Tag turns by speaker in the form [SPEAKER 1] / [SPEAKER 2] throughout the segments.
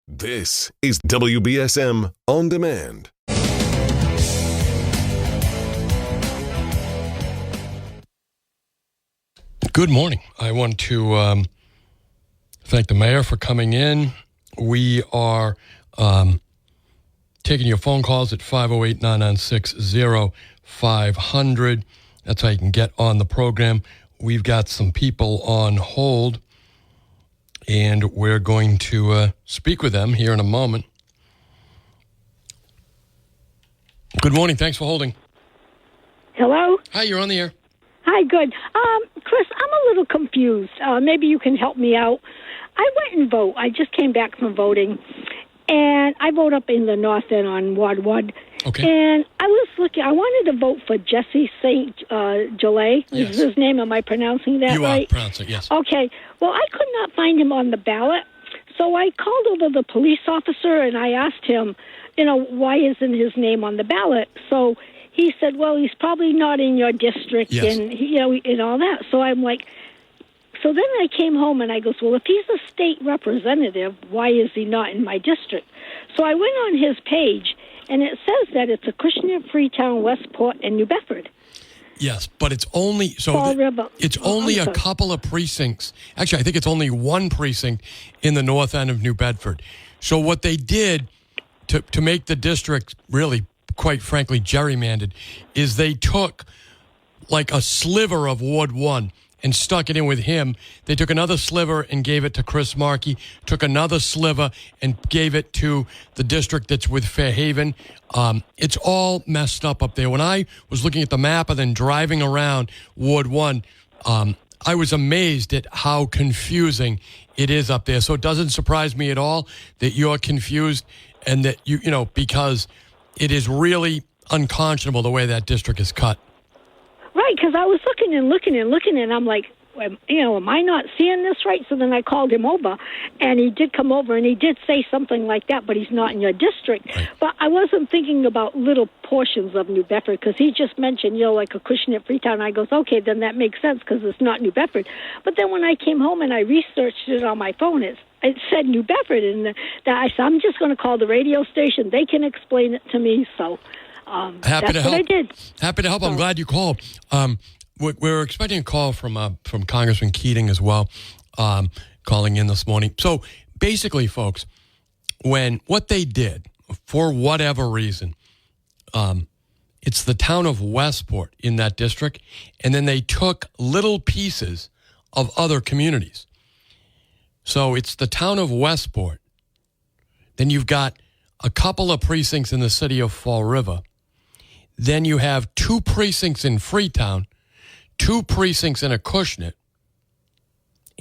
[SPEAKER 1] This is WBSM On Demand.
[SPEAKER 2] Good morning. I want to thank the mayor for coming in. We are taking your phone calls at 508-996-0500. That's how you can get on the program. We've got some people on hold, and we're going to speak with them here in a moment. Good morning. Thanks for holding.
[SPEAKER 3] Hello?
[SPEAKER 2] Hi, you're on the air.
[SPEAKER 3] Hi, good. Chris, I'm a little confused. Maybe you can help me out. I went and vote. I just came back from voting, and I vote up in the North End on Ward 1.
[SPEAKER 2] Okay.
[SPEAKER 3] And I was looking, I wanted to vote for Jesse St. Gelay.
[SPEAKER 2] Yes.
[SPEAKER 3] Is his name? Am I pronouncing that right?
[SPEAKER 2] You are pronouncing it, yes.
[SPEAKER 3] Okay. Well, I could not find him on the ballot, so I called over the police officer, and I asked him, why isn't his name on the ballot? So he said, well, he's probably not in your district,
[SPEAKER 2] yes.
[SPEAKER 3] and and all that. So I'm like, so then I came home and I goes, well, if he's a state representative, why is he not in my district? So I went on his page, and it says that it's Acushnet, Freetown, Westport, and New Bedford.
[SPEAKER 2] Yes, but it's only it's only a couple of precincts. Actually, I think it's only one precinct in the north end of New Bedford. So what they did to make the district really, quite frankly, gerrymandered is they took like a sliver of Ward 1 and stuck it in with him. They took another sliver and gave it to Chris Markey, took another sliver and gave it to the district that's with Fairhaven. It's all messed up there. When I was looking at the map and then driving around Ward 1, I was amazed at how confusing it is up there. So it doesn't surprise me at all that you're confused and that, because it is really unconscionable the way that district is cut.
[SPEAKER 3] Right, because I was looking, and I'm like, am I not seeing this right? So then I called him over, and he did come over, and he did say something like that, but he's not in your district.
[SPEAKER 2] Right.
[SPEAKER 3] But I wasn't thinking about little portions of New Bedford, because he just mentioned, like Acushnet, Freetown. I goes, okay, then that makes sense, because it's not New Bedford. But then when I came home and I researched it on my phone, it said New Bedford, and I said, I'm just going to call the radio station. They can explain it to me, so...
[SPEAKER 2] Happy to help.
[SPEAKER 3] What I did.
[SPEAKER 2] Happy to help. I'm glad you called. We're expecting a call from Congressman Keating as well, calling in this morning. So basically, folks, what they did, for whatever reason, it's the town of Westport in that district, and then they took little pieces of other communities. So it's the town of Westport. Then you've got a couple of precincts in the city of Fall River. Then you have 2 precincts in Freetown, 2 precincts in Acushnet,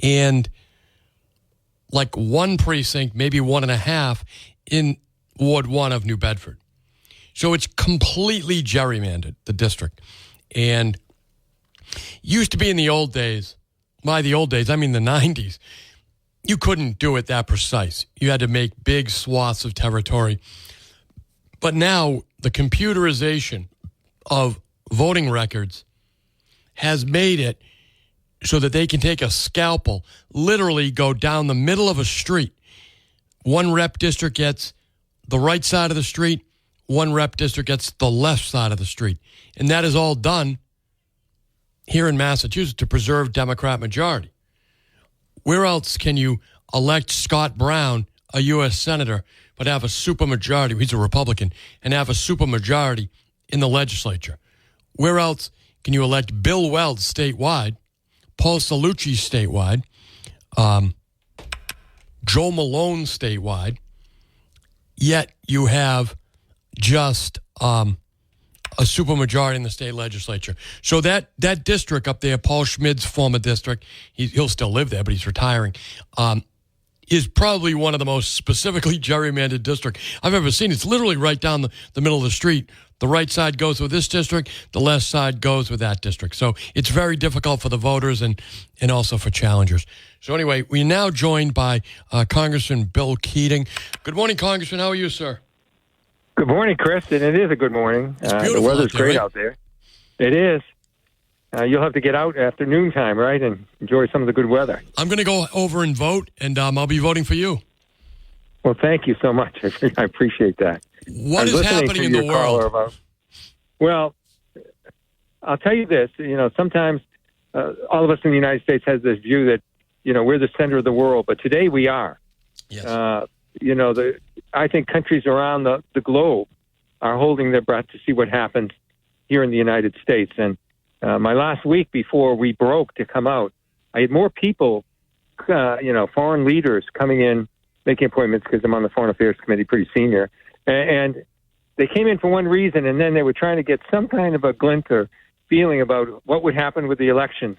[SPEAKER 2] and like 1 precinct, maybe 1.5, in Ward 1 of New Bedford. So it's completely gerrymandered, the district. And used to be in the old days, by the old days, I mean the 90s, you couldn't do it that precise. You had to make big swaths of territory. But now the computerization of voting records has made it so that they can take a scalpel, literally go down the middle of a street. One rep district gets the right side of the street, one rep district gets the left side of the street. And that is all done here in Massachusetts to preserve Democrat majority. Where else can you elect Scott Brown, a U.S. Senator, but have a supermajority, he's a Republican, and have a supermajority in the legislature? Where else can you elect Bill Weld statewide, Paul Cellucci statewide, Joe Malone statewide, yet you have just a supermajority in the state legislature? So that district up there, Paul Schmidt's former district, he'll still live there, but he's retiring, is probably one of the most specifically gerrymandered districts I've ever seen. It's literally right down the middle of the street. The right side goes with this district, the left side goes with that district. So it's very difficult for the voters and also for challengers. So anyway, we're now joined by Congressman Bill Keating. Good morning, Congressman. How are you, sir?
[SPEAKER 4] Good morning, Chris, and it is a good morning.
[SPEAKER 2] It's beautiful.
[SPEAKER 4] The weather's
[SPEAKER 2] out there,
[SPEAKER 4] great
[SPEAKER 2] right?
[SPEAKER 4] out there. It is. You'll have to get out after noontime, right, and enjoy some of the good weather.
[SPEAKER 2] I'm going to go over and vote, and I'll be voting for you.
[SPEAKER 4] Well, thank you so much. I appreciate that.
[SPEAKER 2] What is happening in the world?
[SPEAKER 4] Well, I'll tell you this. Sometimes all of us in the United States has this view that, we're the center of the world, but today we are.
[SPEAKER 2] Yes.
[SPEAKER 4] I think countries around the globe are holding their breath to see what happens here in the United States. And my last week before we broke to come out, I had more people, foreign leaders coming in, making appointments because I'm on the Foreign Affairs Committee, pretty senior. And they came in for one reason, and then they were trying to get some kind of a glint or feeling about what would happen with the elections.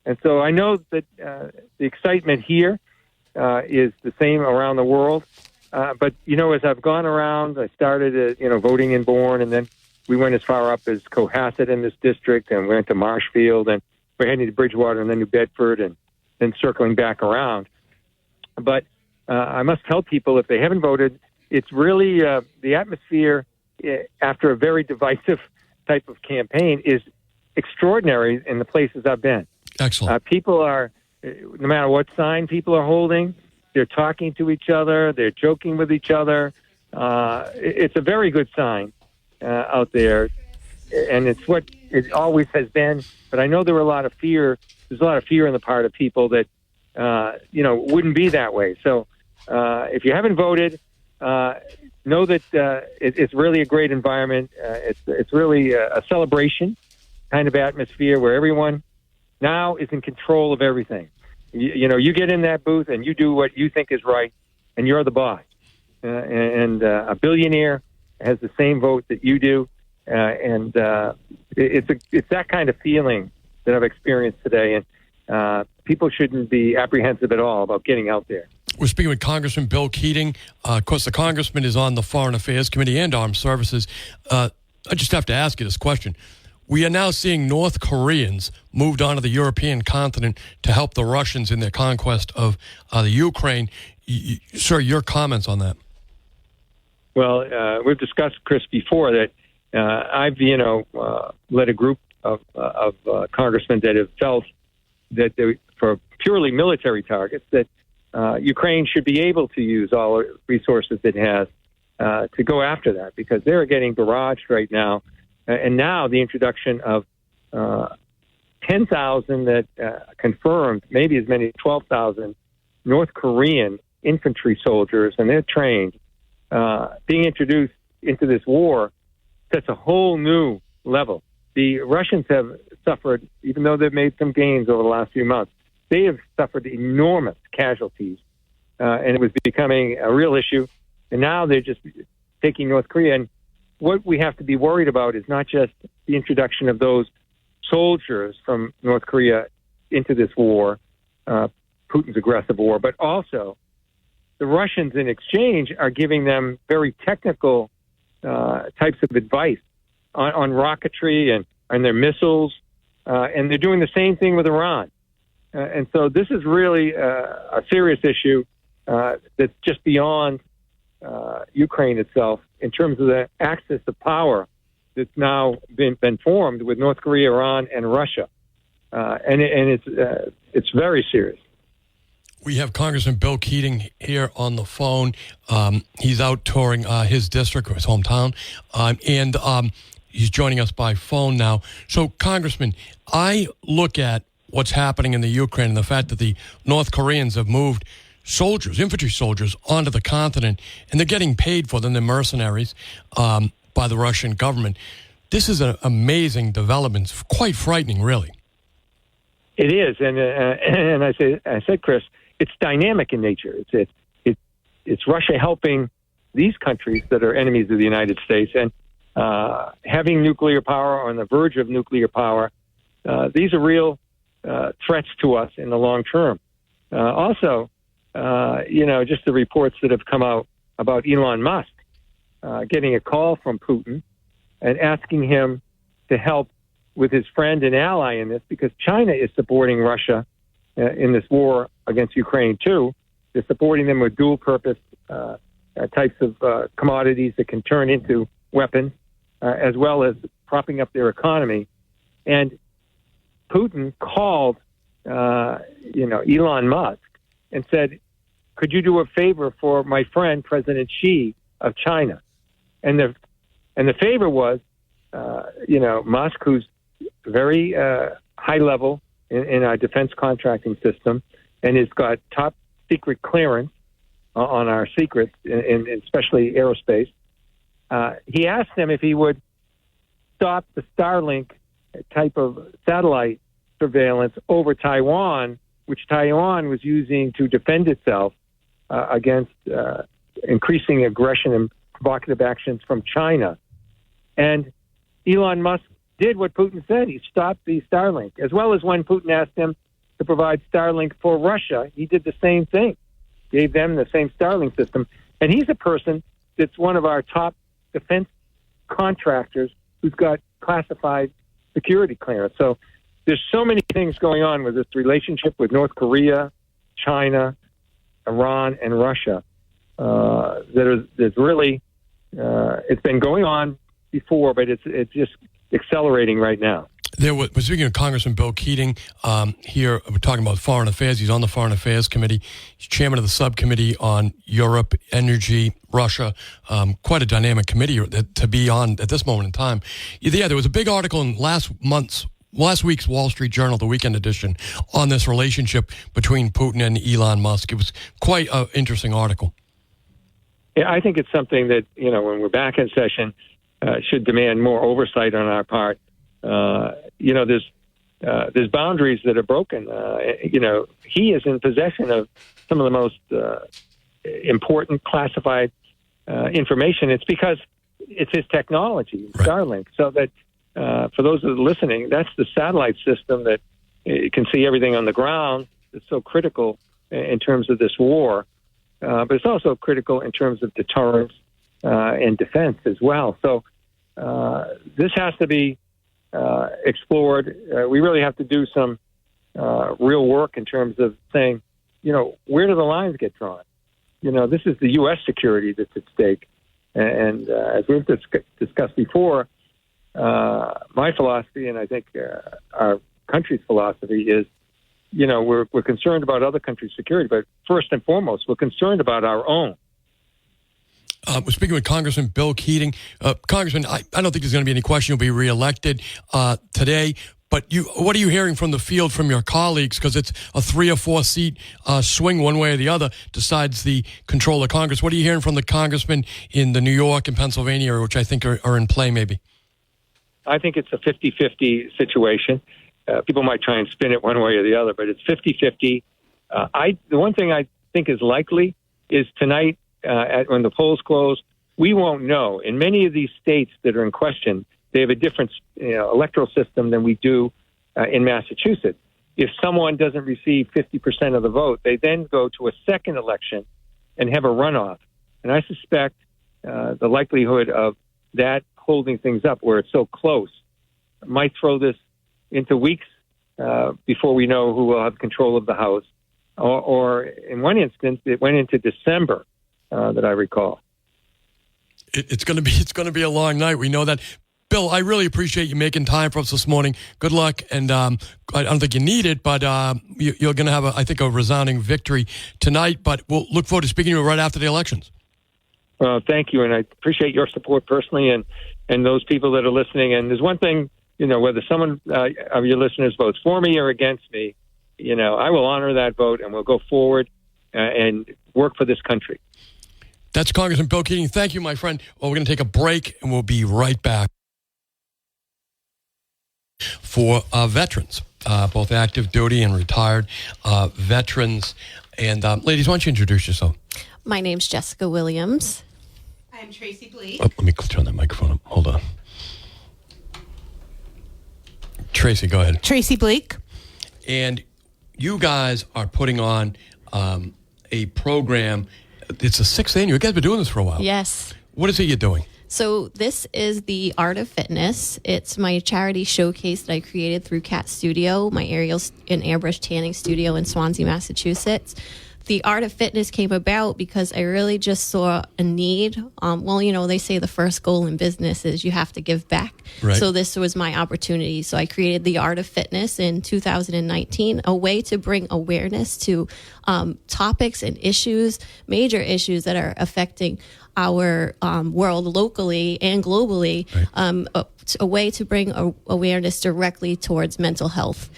[SPEAKER 4] And so I know that the excitement here is the same around the world. But, as I've gone around, I started, voting in Bourne, and then we went as far up as Cohasset in this district, and went to Marshfield, and we're heading to Bridgewater and then New Bedford, and then circling back around. But I must tell people, if they haven't voted, it's really the atmosphere after a very divisive type of campaign is extraordinary in the places I've been.
[SPEAKER 2] Excellent.
[SPEAKER 4] People are, no matter what sign people are holding, they're talking to each other, they're joking with each other. It's a very good sign out there, and it's what it always has been. But I know there's a lot of fear on the part of people that, wouldn't be that way. So if you haven't voted, know that it's really a great environment. It's really a celebration kind of atmosphere where everyone now is in control of everything. You get in that booth and you do what you think is right, and you're the boss. And a billionaire has the same vote that you do, and it's that kind of feeling that I've experienced today. And people shouldn't be apprehensive at all about getting out there.
[SPEAKER 2] We're speaking with Congressman Bill Keating. Of course, the Congressman is on the Foreign Affairs Committee and Armed Services. I just have to ask you this question. We are now seeing North Koreans moved onto the European continent to help the Russians in their conquest of the Ukraine. Sir, your comments on that? Well,
[SPEAKER 4] we've discussed, Chris, before that I've, led a group of congressmen that have felt that for purely military targets that Ukraine should be able to use all the resources it has to go after that, because they're getting barraged right now. And now the introduction of 10,000 that confirmed, maybe as many as 12,000 North Korean infantry soldiers, and they're trained, being introduced into this war sets a whole new level. The Russians have suffered, even though they've made some gains over the last few months, they have suffered enormous casualties, and it was becoming a real issue. And now they're just taking North Korea. And what we have to be worried about is not just the introduction of those soldiers from North Korea into this war, Putin's aggressive war, but also the Russians in exchange are giving them very technical types of advice on rocketry and their missiles, and they're doing the same thing with Iran. And so this is really a serious issue that's just beyond Ukraine itself in terms of the axis of power that's now been formed with North Korea, Iran, and Russia, and it's very serious.
[SPEAKER 2] We have Congressman Bill Keating here on the phone. He's out touring his district or his hometown, and he's joining us by phone now. So, Congressman, I look at what's happening in the Ukraine and the fact that the North Koreans have moved soldiers, infantry soldiers, onto the continent, and they're getting paid for them. They're mercenaries by the Russian government. This is an amazing development, quite frightening, really.
[SPEAKER 4] It is, and I said, Chris, it's dynamic in nature. It's Russia helping these countries that are enemies of the United States, and having nuclear power or on the verge of nuclear power. These are real threats to us in the long term. Also, just the reports that have come out about Elon Musk getting a call from Putin and asking him to help with his friend and ally in this, because China is supporting Russia in this war against Ukraine too. They're supporting them with dual-purpose types of commodities that can turn into weapons, as well as propping up their economy. And Putin called, Elon Musk and said, could you do a favor for my friend, President Xi of China? And the favor was, Musk, who's very high level in our defense contracting system, and has got top secret clearance on our secrets, in especially aerospace. He asked him if he would stop the Starlink type of satellite surveillance over Taiwan, which Taiwan was using to defend itself against increasing aggression and provocative actions from China. And Elon Musk did what Putin said. He stopped the Starlink, as well as when Putin asked him to provide Starlink for Russia, he did the same thing, gave them the same Starlink system. And he's a person that's one of our top defense contractors who's got classified security clearance. So there's so many things going on with this relationship with North Korea, China, Iran, and Russia there's really it's been going on before, but it's just accelerating right now.
[SPEAKER 2] We're speaking of Congressman Bill Keating here. We're talking about foreign affairs. He's on the Foreign Affairs Committee. He's chairman of the subcommittee on Europe, energy, Russia. Quite a dynamic committee to be on at this moment in time. Yeah, there was a big article in last week's Wall Street Journal, the weekend edition, on this relationship between Putin and Elon Musk. It was quite an interesting article.
[SPEAKER 4] Yeah, I think it's something that, when we're back in session, should demand more oversight on our part. There's boundaries that are broken. He is in possession of some of the most important classified information. It's because it's his technology, right. Starlink. So that for those that are listening, that's the satellite system that can see everything on the ground. It's so critical in terms of this war, but it's also critical in terms of deterrence and defense as well. So this has to be explored. We really have to do some real work in terms of saying, where do the lines get drawn? This is the U.S. security that's at stake. And as we've discussed before, my philosophy, and I think our country's philosophy is, we're concerned about other countries' security, but first and foremost, we're concerned about our own.
[SPEAKER 2] We're speaking with Congressman Bill Keating. Congressman, I don't think there's going to be any question you'll be reelected today. But what are you hearing from the field from your colleagues? Because it's a 3 or 4 seat swing one way or the other decides the control of Congress. What are you hearing from the congressmen in the New York and Pennsylvania area, which I think are in play maybe?
[SPEAKER 4] I think it's a 50-50 situation. People might try and spin it one way or the other, but it's 50-50. The one thing I think is likely is tonight, when the polls close, we won't know. In many of these states that are in question, they have a different electoral system than we do in Massachusetts. If someone doesn't receive 50% of the vote, they then go to a second election and have a runoff. And I suspect the likelihood of that holding things up where it's so close might throw this into weeks before we know who will have control of the House. Or in one instance, it went into December. That I recall. It's going
[SPEAKER 2] to be a long night. We know that. Bill, I really appreciate you making time for us this morning. Good luck, and I don't think you need it, but you're going to have, I think, a resounding victory tonight. But we'll look forward to speaking to you right after the elections.
[SPEAKER 4] Well, thank you, and I appreciate your support personally, and those people that are listening. And there's one thing, whether someone of your listeners votes for me or against me, I will honor that vote, and we'll go forward and work for this country.
[SPEAKER 2] That's Congressman Bill Keating. Thank you, my friend. Well, we're going to take a break, and we'll be right back. For veterans, both active duty and retired veterans. And ladies, why don't you introduce yourself?
[SPEAKER 5] My name's Jessica Williams.
[SPEAKER 6] I'm Tracy Bleak.
[SPEAKER 2] Oh, let me turn that microphone up. Hold on. Tracy, go ahead.
[SPEAKER 6] Tracy Bleak.
[SPEAKER 2] And you guys are putting on a program. It's the 6th annual. You guys have been doing this for a while.
[SPEAKER 5] Yes.
[SPEAKER 2] What is it you're doing?
[SPEAKER 5] So this is the Art of Fitness. It's my charity showcase that I created through Cat Studio, my aerial and airbrush tanning studio in Swansea, Massachusetts. The Art of Fitness came about because I really just saw a need. They say the first goal in business is you have to give back.
[SPEAKER 2] Right.
[SPEAKER 5] So this was my opportunity. So I created the Art of Fitness in 2019, a way to bring awareness to topics and issues, major issues that are affecting our world locally and globally, a way to bring awareness directly towards mental health.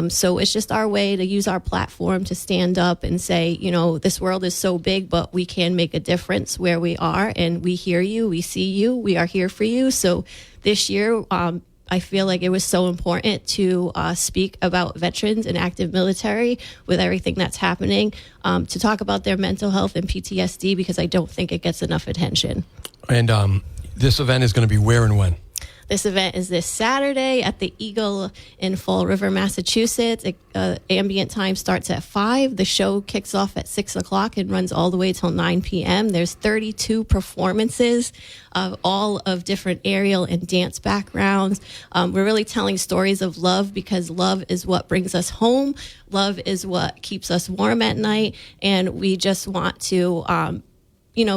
[SPEAKER 5] So it's just our way to use our platform to stand up and say, this world is so big, but we can make a difference where we are, and we hear you, we see you, we are here for you. So this year, I feel like it was so important to speak about veterans and active military with everything that's happening, to talk about their mental health and PTSD, because I don't think it gets enough attention.
[SPEAKER 2] And this event is going to be where and when?
[SPEAKER 5] This event is this Saturday at the Eagle in Fall River, Massachusetts. Ambient time starts at 5. The show kicks off at 6 o'clock and runs all the way till 9 p.m. There's 32 performances of all of different aerial and dance backgrounds. We're really telling stories of love, because love is what brings us home. Love is what keeps us warm at night. And we just want to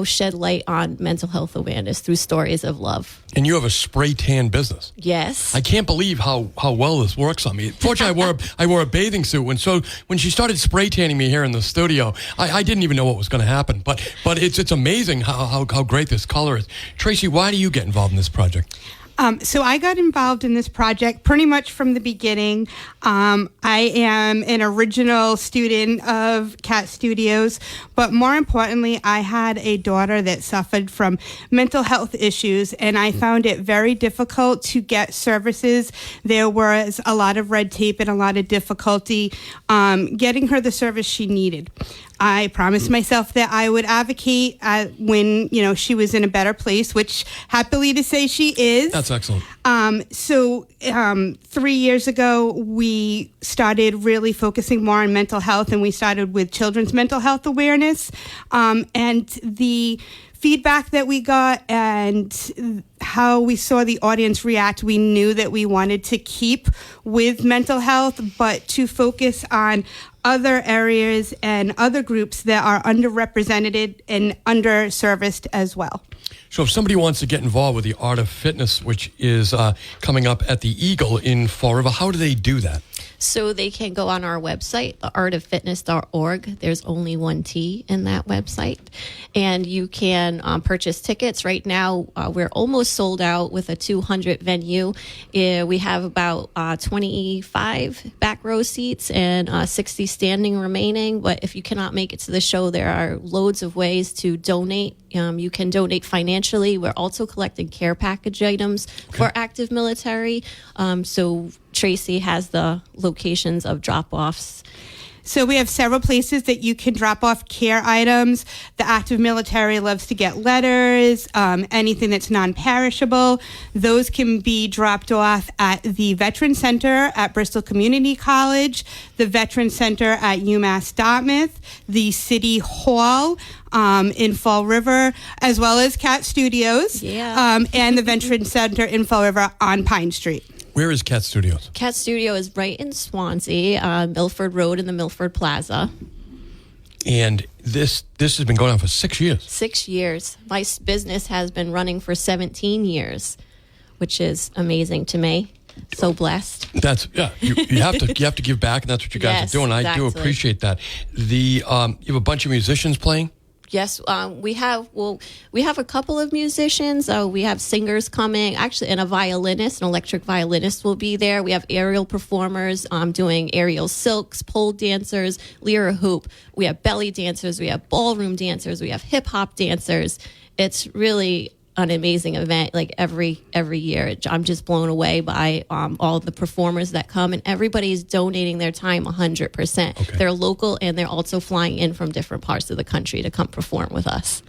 [SPEAKER 5] shed light on mental health awareness through stories of love.
[SPEAKER 2] And you have a spray tan business.
[SPEAKER 5] Yes.
[SPEAKER 2] I can't believe how well this works on me. Fortunately, I wore a bathing suit. When she started spray tanning me here in the studio, I didn't even know what was going to happen. But it's amazing how great this color is. Tracy, why do you get involved in this project?
[SPEAKER 6] So I got involved in this project pretty much from the beginning. I am an original student of Cat Studios, but more importantly, I had a daughter that suffered from mental health issues, and I found it very difficult to get services. There was a lot of red tape and a lot of difficulty getting her the service she needed. I promised myself that I would advocate when, she was in a better place, which happily to say she is.
[SPEAKER 2] That's excellent.
[SPEAKER 6] So 3 years ago, we started really focusing more on mental health, and we started with children's mental health awareness. And the feedback that we got and how we saw the audience react, we knew that we wanted to keep with mental health, but to focus on other areas and other groups that are underrepresented and underserviced as well.
[SPEAKER 2] So if somebody wants to get involved with the Art of Fitness, which is coming up at the Eagle in Fall River, how do they do that?
[SPEAKER 5] So they can go on our website, theartoffitness.org. There's only one T in that website. And you can purchase tickets. Right now, we're almost sold out with a 200 venue. We have about 25 back row seats and 60 standing remaining. But if you cannot make it to the show, there are loads of ways to donate. You can donate financially. We're also collecting care package items for active military. So Tracy has the locations of drop-offs.
[SPEAKER 6] So we have several places that you can drop off care items. The active military loves to get letters, anything that's non-perishable. Those can be dropped off at the Veteran Center at Bristol Community College, the Veteran Center at UMass Dartmouth, the City Hall in Fall River, as well as Cat Studios, and the Veteran Center in Fall River on Pine Street.
[SPEAKER 2] Where is Cat Studios?
[SPEAKER 5] Cat Studio is right in Swansea, Milford Road in the Milford Plaza.
[SPEAKER 2] And this has been going on for 6 years. 6
[SPEAKER 5] years. My business has been running for 17 years, which is amazing to me. So blessed.
[SPEAKER 2] You have to give back, and that's what you guys are doing.
[SPEAKER 5] Exactly.
[SPEAKER 2] I do appreciate that. You have a bunch of musicians playing?
[SPEAKER 5] Yes, we have a couple of musicians. We have singers coming, actually, and a violinist, an electric violinist will be there. We have aerial performers doing aerial silks, pole dancers, lyra hoop. We have belly dancers. We have ballroom dancers. We have hip hop dancers. It's really an amazing event. Like every year, I'm just blown away by all the performers that come, and everybody's donating their time 100%.
[SPEAKER 2] Okay.
[SPEAKER 5] They're local, and they're also flying in from different parts of the country to come perform with us.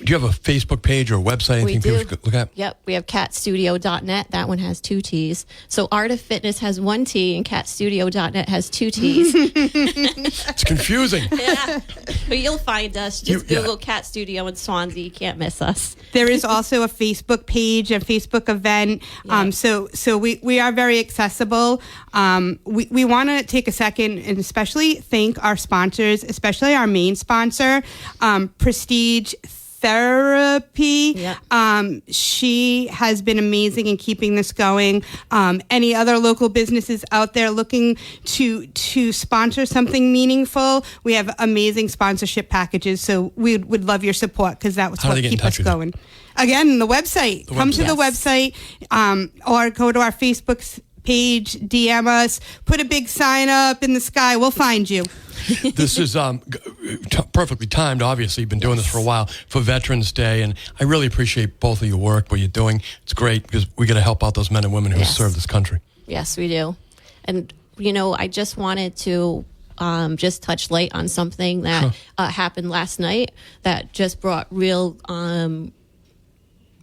[SPEAKER 2] Do you have a Facebook page or a website?
[SPEAKER 5] We
[SPEAKER 2] Anything
[SPEAKER 5] do.
[SPEAKER 2] people could look at?
[SPEAKER 5] Yep, we have catstudio.net. That one has 2 T's. So Art of Fitness has 1 T and catstudio.net has 2 T's.
[SPEAKER 2] It's confusing.
[SPEAKER 5] Yeah, but you'll find us. Just Google Cat Studio in Swansea. You can't miss us.
[SPEAKER 6] There is also a Facebook page, a Facebook event.
[SPEAKER 5] Yeah.
[SPEAKER 6] So we are very accessible. We want to take a second and especially thank our sponsors, especially our main sponsor, Prestige Therapy.
[SPEAKER 5] Yeah.
[SPEAKER 6] She has been amazing in keeping this going. Any other local businesses out there looking to sponsor something meaningful, we have amazing sponsorship packages. So we would love your support because that's what keeps us going. Again, the website. Come to the website or go to our Facebook page, DM us, put a big sign up in the sky. We'll find you.
[SPEAKER 2] This is perfectly timed, obviously. You've been doing this for a while for Veterans Day, and I really appreciate both of your work, what you're doing. It's great because we got to help out those men and women who serve this country.
[SPEAKER 5] Yes, we do. And, I just wanted to just touch light on something that happened last night that just brought real...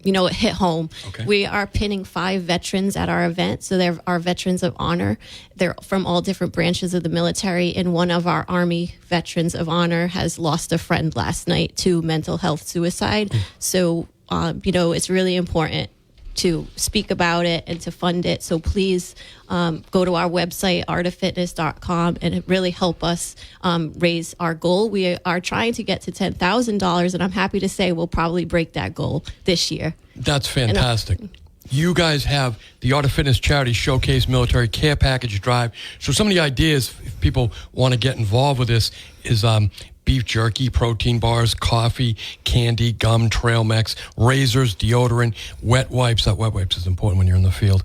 [SPEAKER 5] it hit home.
[SPEAKER 2] Okay.
[SPEAKER 5] We are pinning 5 veterans at our event. So they're our veterans of honor. They're from all different branches of the military. And one of our Army veterans of honor has lost a friend last night to mental health suicide. So, it's really important to speak about it and to fund it. So please go to our website, artoffitness.com, and really help us raise our goal. We are trying to get to $10,000, and I'm happy to say we'll probably break that goal this year.
[SPEAKER 2] That's fantastic. You guys have the Art of Fitness Charity Showcase Military Care Package Drive. So some of the ideas, if people want to get involved with this, is beef jerky, protein bars, coffee, candy, gum, trail mix, razors, deodorant, wet wipes. That wet wipes is important when you're in the field.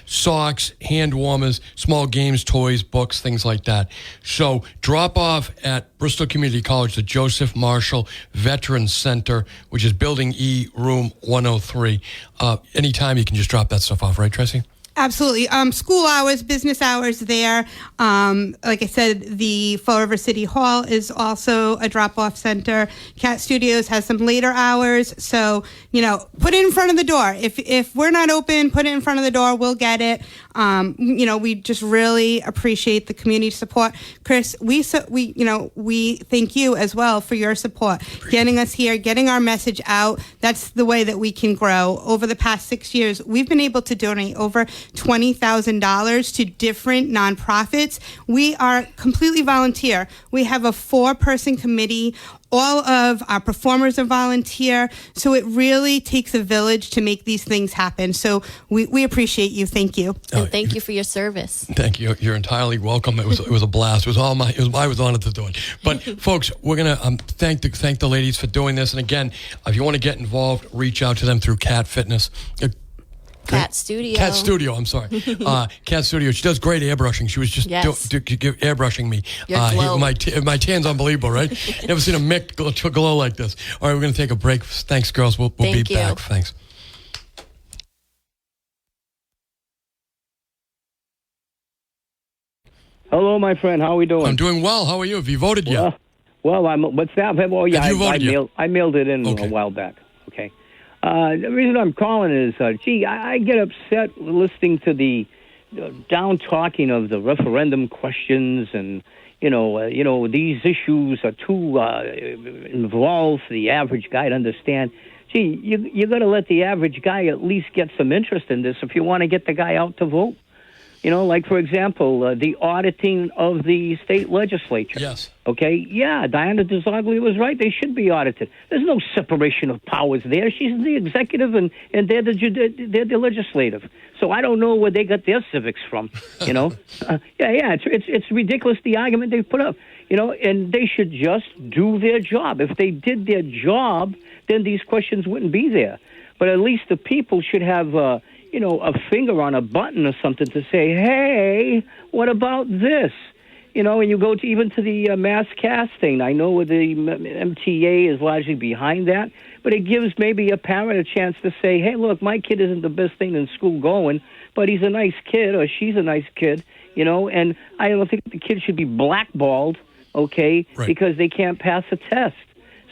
[SPEAKER 2] Socks, hand warmers, small games, toys, books, things like that. So drop off at Bristol Community College, the Joseph Marshall Veterans Center, which is Building E, Room 103. Anytime you can just drop that stuff off, right, Tracy?
[SPEAKER 6] Absolutely. School hours, business hours there. Like I said, the Fall River City Hall is also a drop-off center. Cat Studios has some later hours. So, put it in front of the door. If we're not open, put it in front of the door. We'll get it. We just really appreciate the community support. Chris, we thank you as well for your support. Getting us here, getting our message out. That's the way that we can grow. Over the past 6 years, we've been able to donate over $20,000 to different nonprofits. We are completely volunteer. We have a 4-person committee. All of our performers are volunteer. So it really takes a village to make these things happen. So we appreciate you. Thank you.
[SPEAKER 5] And thank you for your service.
[SPEAKER 2] Thank you. You're entirely welcome. It was a blast. I was honored to do it. But folks, we're gonna thank the ladies for doing this. And again, if you want to get involved, reach out to them through Cat Fitness.
[SPEAKER 5] Cat Studio.
[SPEAKER 2] Cat Studio, I'm sorry. Cat Studio. She does great airbrushing. She was just airbrushing me. My tan's unbelievable, right? Never seen a Mick glow like this. All right, we're going to take a break. Thanks, girls. We'll be back. Thanks.
[SPEAKER 7] Hello, my friend. How are we doing?
[SPEAKER 2] I'm doing well. How are you? Have you voted yet?
[SPEAKER 7] What's that? Oh, yeah,
[SPEAKER 2] Have you voted yet?
[SPEAKER 7] I mailed it in a while back. Okay. The reason I'm calling is, I get upset listening to the down talking of the referendum questions, and these issues are too involved for the average guy to understand. Gee, you got to let the average guy at least get some interest in this if you want to get the guy out to vote. Like, for example, the auditing of the state legislature.
[SPEAKER 2] Yes.
[SPEAKER 7] Okay? Yeah, Diana DeZoglia was right. They should be audited. There's no separation of powers there. She's the executive, and they're the legislative. So I don't know where they got their civics from, It's ridiculous, the argument they put up, and they should just do their job. If they did their job, then these questions wouldn't be there. But at least the people should have... a finger on a button or something to say, hey, what about this? And you go to the mass casting. I know the MTA is largely behind that, but it gives maybe a parent a chance to say, hey, look, my kid isn't the best thing in school going, but he's a nice kid or she's a nice kid, and I don't think the kid should be blackballed, okay,
[SPEAKER 2] right,
[SPEAKER 7] because they can't pass a test.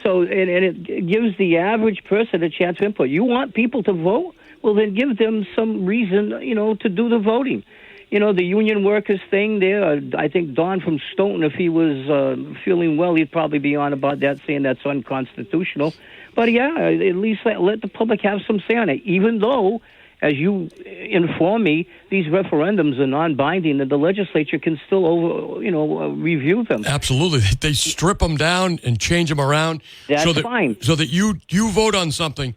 [SPEAKER 7] So, and it gives the average person a chance to input. You want people to vote? Well, then give them some reason, to do the voting. The union workers thing there, I think Don from Stoughton, if he was feeling well, he'd probably be on about that, saying that's unconstitutional. But, yeah, at least let the public have some say on it, even though, as you inform me, these referendums are non-binding, and the legislature can still review them.
[SPEAKER 2] Absolutely. They strip them down and change them around.
[SPEAKER 7] That's fine.
[SPEAKER 2] So that you vote on something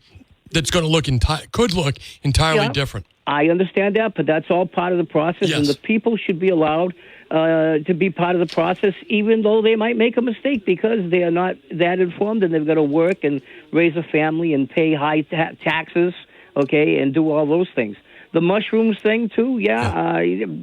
[SPEAKER 2] that's going to could look entirely different.
[SPEAKER 7] I understand that, but that's all part of the process,
[SPEAKER 2] Yes.
[SPEAKER 7] and the people should be allowed to be part of the process, even though they might make a mistake because they are not that informed and they've got to work and raise a family and pay high taxes, okay, and do all those things. The mushrooms thing, too,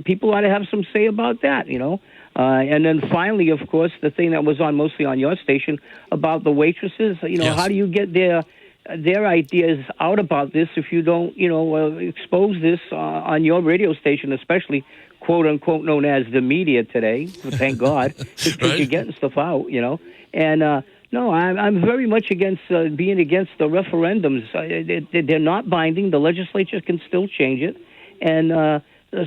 [SPEAKER 7] people ought to have some say about that, And then finally, of course, the thing that was mostly on your station about the waitresses,
[SPEAKER 2] Yes.
[SPEAKER 7] How do you get their ideas out about this if you don't, expose this on your radio station, especially quote unquote known as the media today. Thank God, because
[SPEAKER 2] Right.
[SPEAKER 7] you're getting stuff out, And no, I'm very much against being against the referendums. They're not binding. The legislature can still change it, and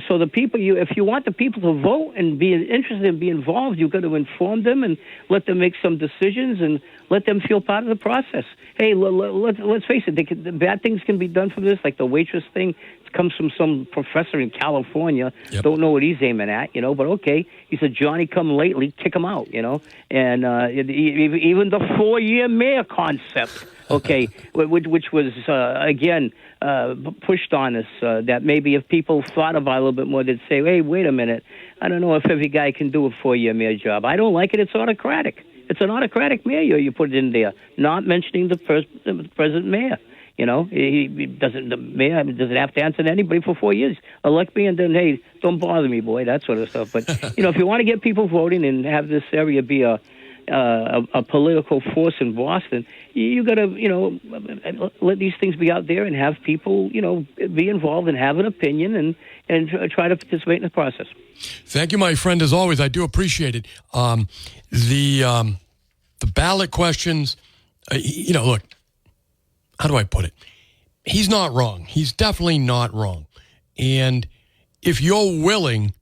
[SPEAKER 7] so the people, if you want the people to vote and be interested and be involved, you've got to inform them and let them make some decisions and let them feel part of the process. Hey, let's face it, the bad things can be done from this, like the waitress thing. It comes from some professor in California.
[SPEAKER 2] Yep.
[SPEAKER 7] Don't know what he's aiming at, but okay. He said, Johnny come lately, kick him out, And even the 4-year mayor concept, okay, which was, again, pushed on us, that maybe if people thought about it a little bit more, they'd say, hey, wait a minute, I don't know if every guy can do a 4-year mayor job. I don't like it. It's autocratic. It's an autocratic mayor you put it in there, not mentioning the present mayor. The mayor doesn't have to answer to anybody for 4 years. Elect me and then, hey, don't bother me, boy, that sort of stuff. But, if you want to get people voting and have this area be a political force in Boston, you got to, let these things be out there and have people, be involved and have an opinion and try to participate in the process.
[SPEAKER 2] Thank you, my friend, as always. I do appreciate it. The ballot questions, look, how do I put it? He's not wrong. He's definitely not wrong. And if you're willing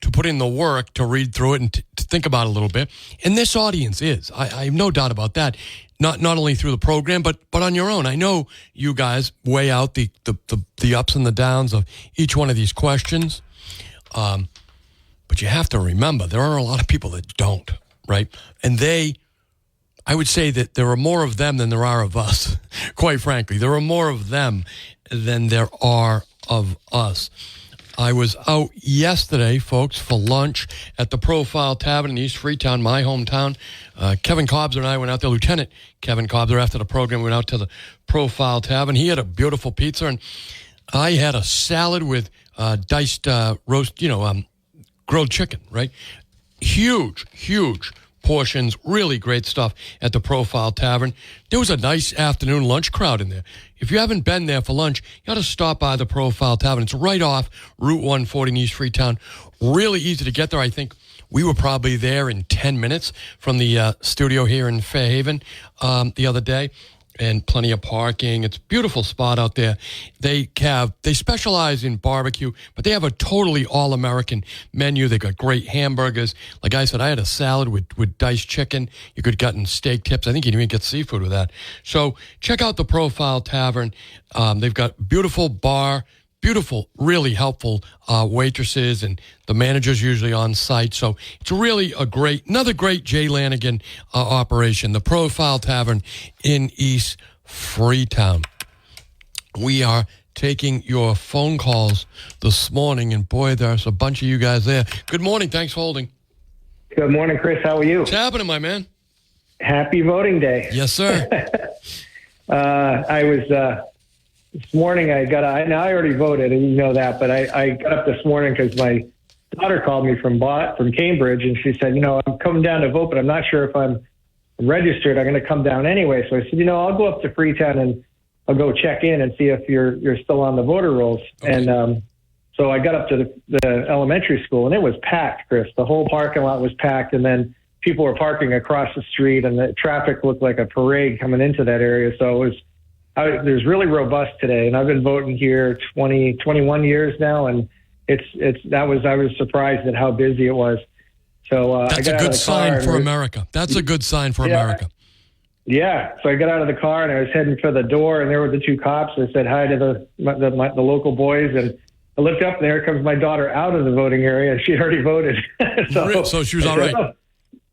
[SPEAKER 2] to put in the work to read through it and to think about it a little bit, and this audience is, I have no doubt about that, not only through the program, but on your own. I know you guys weigh out the ups and the downs of each one of these questions, but you have to remember, there are a lot of people that don't, right? And I would say that there are more of them than there are of us, quite frankly. There are more of them than there are of us. I was out yesterday, folks, for lunch at the Profile Tavern in East Freetown, my hometown. Kevin Cobbs and I went out there. Lieutenant Kevin Cobbs, after the program, went out to the Profile Tavern. He had a beautiful pizza, and I had a salad with diced roast, grilled chicken, right? Huge portions, really great stuff at the Profile Tavern. There was a nice afternoon lunch crowd in there. If you haven't been there for lunch, you got to stop by the Profile Tavern. It's right off Route 140 in East Freetown. Really easy to get there. I think we were probably there in 10 minutes from the studio here in Fairhaven the other day. And plenty of parking. It's a beautiful spot out there. They specialize in barbecue, but they have a totally all-American menu. They got great hamburgers. Like I said, I had a salad with diced chicken. You could have gotten steak tips. I think you can even get seafood with that. So check out the Profile Tavern. They've got beautiful bar, beautiful, really helpful waitresses, and the manager's usually on site. So it's really another great Jay Lanigan operation, the Profile Tavern in East Freetown. We are taking your phone calls this morning, and boy, there's a bunch of you guys there. Good morning. Thanks for holding.
[SPEAKER 8] Good morning, Chris. How are you?
[SPEAKER 2] What's happening, my man?
[SPEAKER 8] Happy voting day.
[SPEAKER 2] Yes, sir.
[SPEAKER 8] This morning I already voted, and you know that, but I got up this morning because my daughter called me from Cambridge, and she said, I'm coming down to vote, but I'm not sure if I'm registered. I'm going to come down anyway. So I said, I'll go up to Freetown and I'll go check in and see if you're still on the voter rolls. Okay. And so I got up to the elementary school, and it was packed, Chris. The whole parking lot was packed. And then people were parking across the street, and the traffic looked like a parade coming into that area. So it was really robust today, and I've been voting here 21 years now, and I was surprised at how busy it was. So
[SPEAKER 2] that's a good sign for America. That's a good sign for America.
[SPEAKER 8] Yeah. So I got out of the car and I was heading for the door, and there were the two cops. I said hi to the local boys, and I looked up, and there comes my daughter out of the voting area, and she had already voted.
[SPEAKER 2] So she was all right.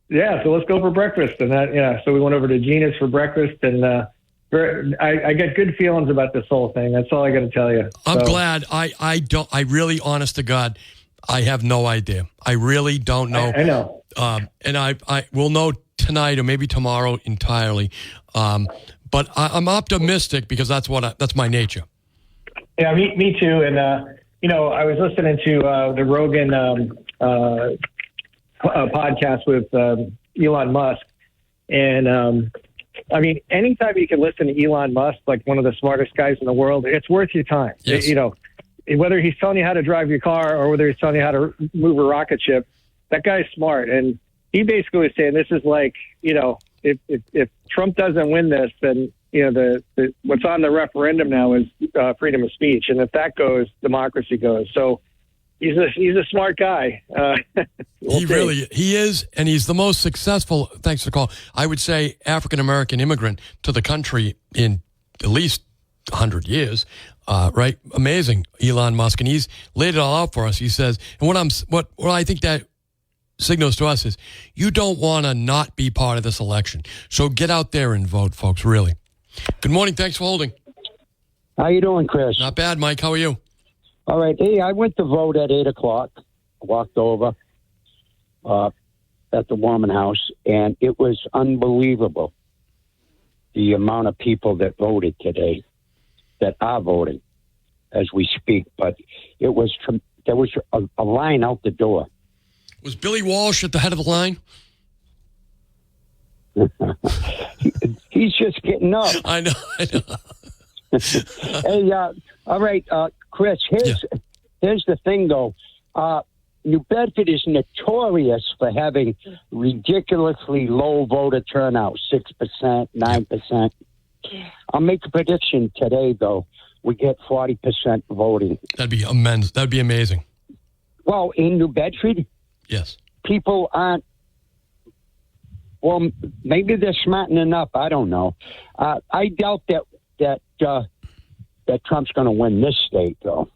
[SPEAKER 8] Yeah. So let's go for breakfast, and so we went over to Gina's for breakfast, and I get good feelings about this whole thing. That's all I got to tell you.
[SPEAKER 2] I'm glad. I really, honest to God, I have no idea. I really don't know.
[SPEAKER 8] I know.
[SPEAKER 2] And I will know tonight or maybe tomorrow entirely. But I'm optimistic because that's my nature.
[SPEAKER 8] Yeah, me too. And I was listening to the Rogan podcast with Elon Musk, and anytime you can listen to Elon Musk, like one of the smartest guys in the world, it's worth your time.
[SPEAKER 2] Yes.
[SPEAKER 8] Whether he's telling you how to drive your car or whether he's telling you how to move a rocket ship, that guy's smart. And he basically was saying this is like, if Trump doesn't win this, then, what's on the referendum now is freedom of speech. And if that goes, democracy goes. So he's a smart guy.
[SPEAKER 2] He is, and he's the most successful, thanks for the call, I would say African-American immigrant to the country in at least 100 years. Right? Amazing, Elon Musk. And he's laid it all out for us. He says, and what I think that signals to us is you don't want to not be part of this election. So get out there and vote, folks, really. Good morning. Thanks for holding.
[SPEAKER 9] How you doing, Chris?
[SPEAKER 2] Not bad, Mike. How are you?
[SPEAKER 9] All right. Hey, I went to vote at 8 o'clock. Walked over at the Warman House, and it was unbelievable, the amount of people that voted today, that are voting as we speak. But there was a line out the door.
[SPEAKER 2] Was Billy Walsh at the head of the line?
[SPEAKER 9] He's just getting up.
[SPEAKER 2] I know.
[SPEAKER 9] Hey, all right, Chris, here's the thing, though. New Bedford is notorious for having ridiculously low voter turnout, 6%, 9%. I'll make a prediction today, though. We get 40% voting.
[SPEAKER 2] That'd be immense. That'd be amazing.
[SPEAKER 9] Well, in New Bedford,
[SPEAKER 2] yes,
[SPEAKER 9] people aren't. Well, maybe they're smartening up. I don't know. I doubt that Trump's going to win this state, though.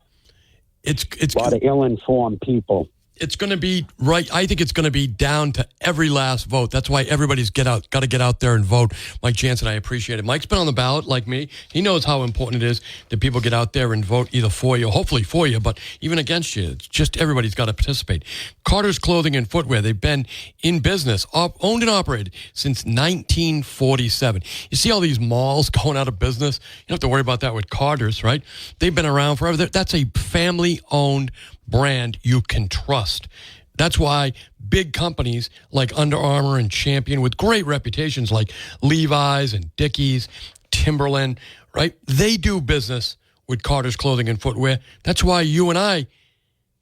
[SPEAKER 2] It's
[SPEAKER 9] a lot of ill-informed people.
[SPEAKER 2] It's going to be right. I think it's going to be down to every last vote. That's why everybody's got to get out there and vote. Mike Jansen, I appreciate it. Mike's been on the ballot like me. He knows how important it is that people get out there and vote either for you, hopefully for you, but even against you. It's just everybody's got to participate. Carter's Clothing and Footwear. They've been in business, owned and operated since 1947. You see all these malls going out of business. You don't have to worry about that with Carter's, right? They've been around forever. That's a family-owned brand you can trust. That's why big companies like Under Armour and Champion with great reputations like Levi's and Dickies, Timberland, right? They do business with Carter's Clothing and Footwear. That's why you and I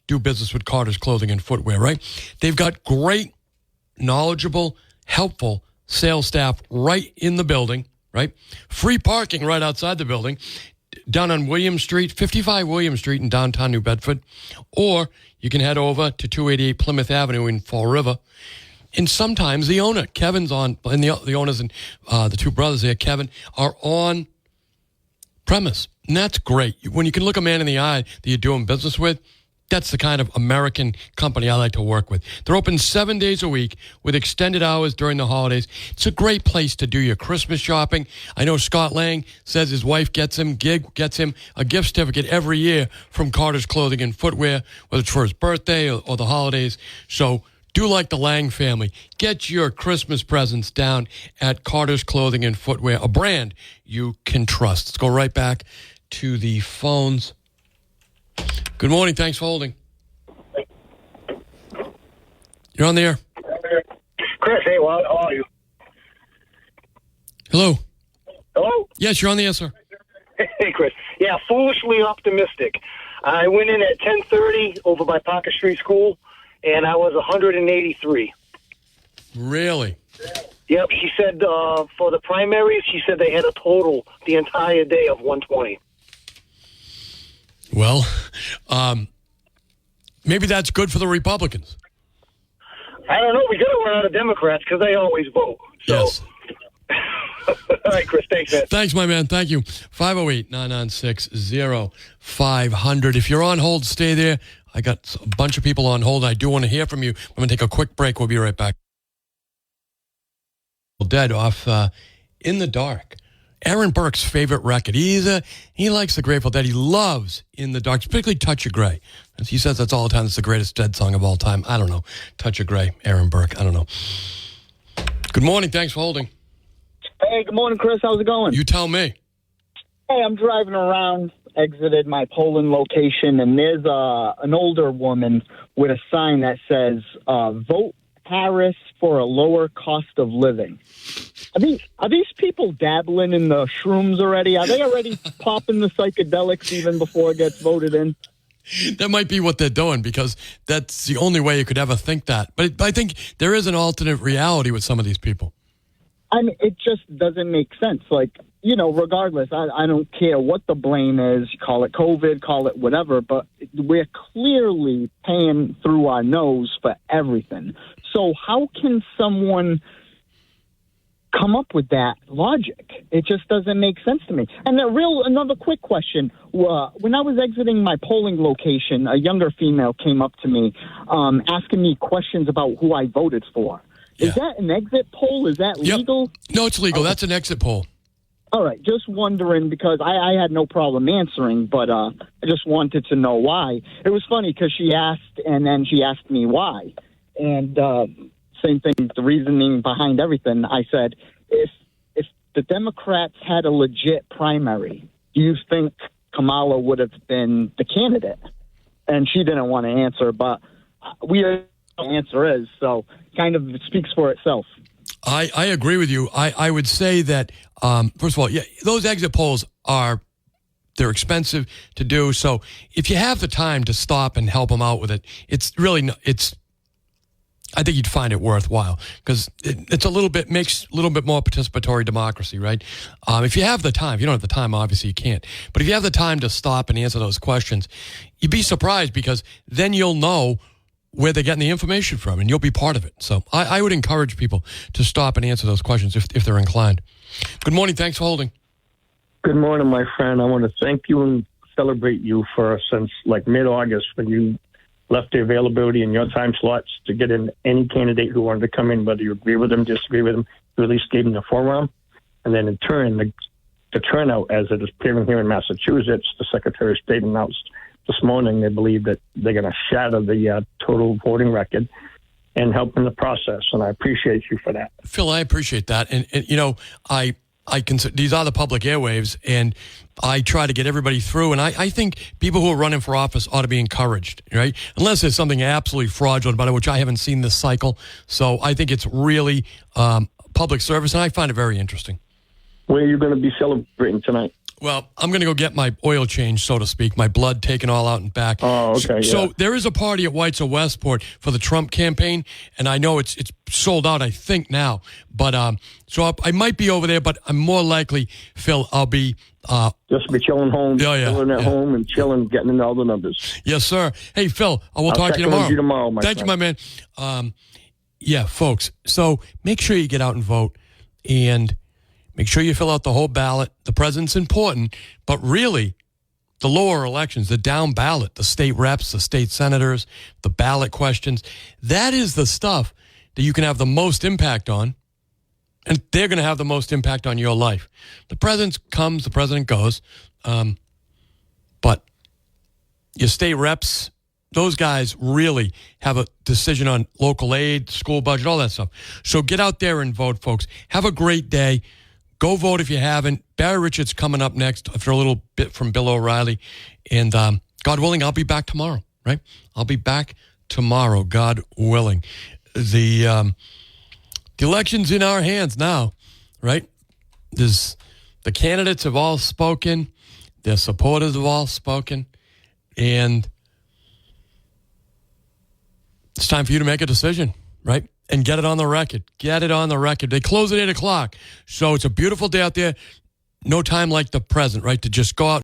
[SPEAKER 2] do business with Carter's Clothing and Footwear, right? They've got great, knowledgeable, helpful sales staff right in the building, right? Free parking right outside the building. Down on William Street, 55 William Street in downtown New Bedford, or you can head over to 288 Plymouth Avenue in Fall River. And sometimes the owner, Kevin's on, and the owners and the two brothers there, Kevin, are on premise. And that's great. When you can look a man in the eye that you're doing business with, that's the kind of American company I like to work with. They're open 7 days a week with extended hours during the holidays. It's a great place to do your Christmas shopping. I know Scott Lang says his wife gets him a gift certificate every year from Carter's Clothing and Footwear, whether it's for his birthday or the holidays. So do like the Lang family. Get your Christmas presents down at Carter's Clothing and Footwear, a brand you can trust. Let's go right back to the phones. Good morning. Thanks for holding. You're on the air.
[SPEAKER 10] Chris, hey, well, how are you?
[SPEAKER 2] Hello.
[SPEAKER 10] Hello?
[SPEAKER 2] Yes, you're on the air, sir.
[SPEAKER 10] Hey, Chris. Yeah, foolishly optimistic. I went in at 10:30 over by Parker Street School, and I was 183.
[SPEAKER 2] Really?
[SPEAKER 10] Yep, he said for the primaries, he said they had a total the entire day of 120.
[SPEAKER 2] Well, maybe that's good for the Republicans.
[SPEAKER 10] I don't know. We got to run out of Democrats because they always vote. So.
[SPEAKER 2] Yes.
[SPEAKER 10] All right, Chris. Thanks, man.
[SPEAKER 2] Thanks, my man. Thank you. 508-996-0500. If you're on hold, stay there. I got a bunch of people on hold. I do want to hear from you. I'm going to take a quick break. We'll be right back. Dead off In the Dark. Aaron Burke's favorite record. He likes the Grateful Dead. He loves In the Dark, particularly Touch of Grey. As he says that's all the time. It's the greatest Dead song of all time. I don't know. Touch of Grey, Aaron Burke. I don't know. Good morning. Thanks for holding.
[SPEAKER 11] Hey, good morning, Chris. How's it going?
[SPEAKER 2] You tell me.
[SPEAKER 11] Hey, I'm driving around, exited my polling location, and there's an older woman with a sign that says, vote Harris for a lower cost of living. Are these people dabbling in the shrooms already? Are they already popping the psychedelics even before it gets voted in?
[SPEAKER 2] That might be what they're doing, because that's the only way you could ever think that. But I think there is an alternate reality with some of these people.
[SPEAKER 11] I mean, it just doesn't make sense. Like, regardless, I don't care what the blame is. Call it COVID, call it whatever, but we're clearly paying through our nose for everything. So how can someone come up with that logic? It just doesn't make sense to me. And another quick question. When I was exiting my polling location, a younger female came up to me asking me questions about who I voted for. Yeah. Is that an exit poll? Is that legal?
[SPEAKER 2] No, it's legal. That's an exit poll.
[SPEAKER 11] All right. Just wondering, because I had no problem answering, but I just wanted to know why. It was funny because she asked, and then she asked me why. And same thing, the reasoning behind everything. I said, if the Democrats had a legit primary, do you think Kamala would have been the candidate? And she didn't want to answer, but the answer is, so kind of speaks for itself.
[SPEAKER 2] I agree with you. I would say that, first of all, those exit polls they're expensive to do. So if you have the time to stop and help them out with it, I think you'd find it worthwhile, because it's makes a little bit more participatory democracy, right? If you have the time, if you don't have the time, obviously you can't. But if you have the time to stop and answer those questions, you'd be surprised, because then you'll know where they're getting the information from, and you'll be part of it. So I would encourage people to stop and answer those questions if they're inclined. Good morning. Thanks for holding.
[SPEAKER 12] Good morning, my friend. I want to thank you and celebrate you since like mid-August, when you left the availability in your time slots to get in any candidate who wanted to come in, whether you agree with them, disagree with them. You at least gave them the forum. And then in turn, the turnout, as it is appearing here in Massachusetts, the Secretary of State announced this morning they believe that they're going to shatter the total voting record and help in the process. And I appreciate you for that.
[SPEAKER 2] Phil, I appreciate that. And I consider these are the public airwaves, and I try to get everybody through. And I think people who are running for office ought to be encouraged, right? Unless there's something absolutely fraudulent about it, which I haven't seen this cycle. So I think it's really public service, and I find it very interesting.
[SPEAKER 12] Where are you going to be celebrating tonight?
[SPEAKER 2] Well, I'm going to go get my oil change, so to speak, my blood taken all out and back.
[SPEAKER 12] Oh, okay.
[SPEAKER 2] So there is a party at White's of Westport for the Trump campaign, and I know it's sold out, I think, now. But so I might be over there, but I'm more likely, Phil, I'll be...
[SPEAKER 12] just be chilling home, chilling at home and chilling, getting into all the numbers.
[SPEAKER 2] Yes, sir. Hey, Phil, I'll talk to you tomorrow.
[SPEAKER 12] Thank
[SPEAKER 2] you, my man. Folks, so make sure you get out and vote, and make sure you fill out the whole ballot. The president's important, but really, the lower elections, the down ballot, the state reps, the state senators, the ballot questions, that is the stuff that you can have the most impact on, and they're going to have the most impact on your life. The president comes, the president goes, but your state reps, those guys really have a decision on local aid, school budget, all that stuff. So get out there and vote, folks. Have a great day. Go vote if you haven't. Barry Richards coming up next after a little bit from Bill O'Reilly. And God willing, I'll be back tomorrow, right? I'll be back tomorrow, God willing. The election's in our hands now, right? The candidates have all spoken. Their supporters have all spoken. And it's time for you to make a decision, right? and get it on the record. Get it on the record. They close at 8 o'clock. So it's a beautiful day out there. No time like the present, right, to just go out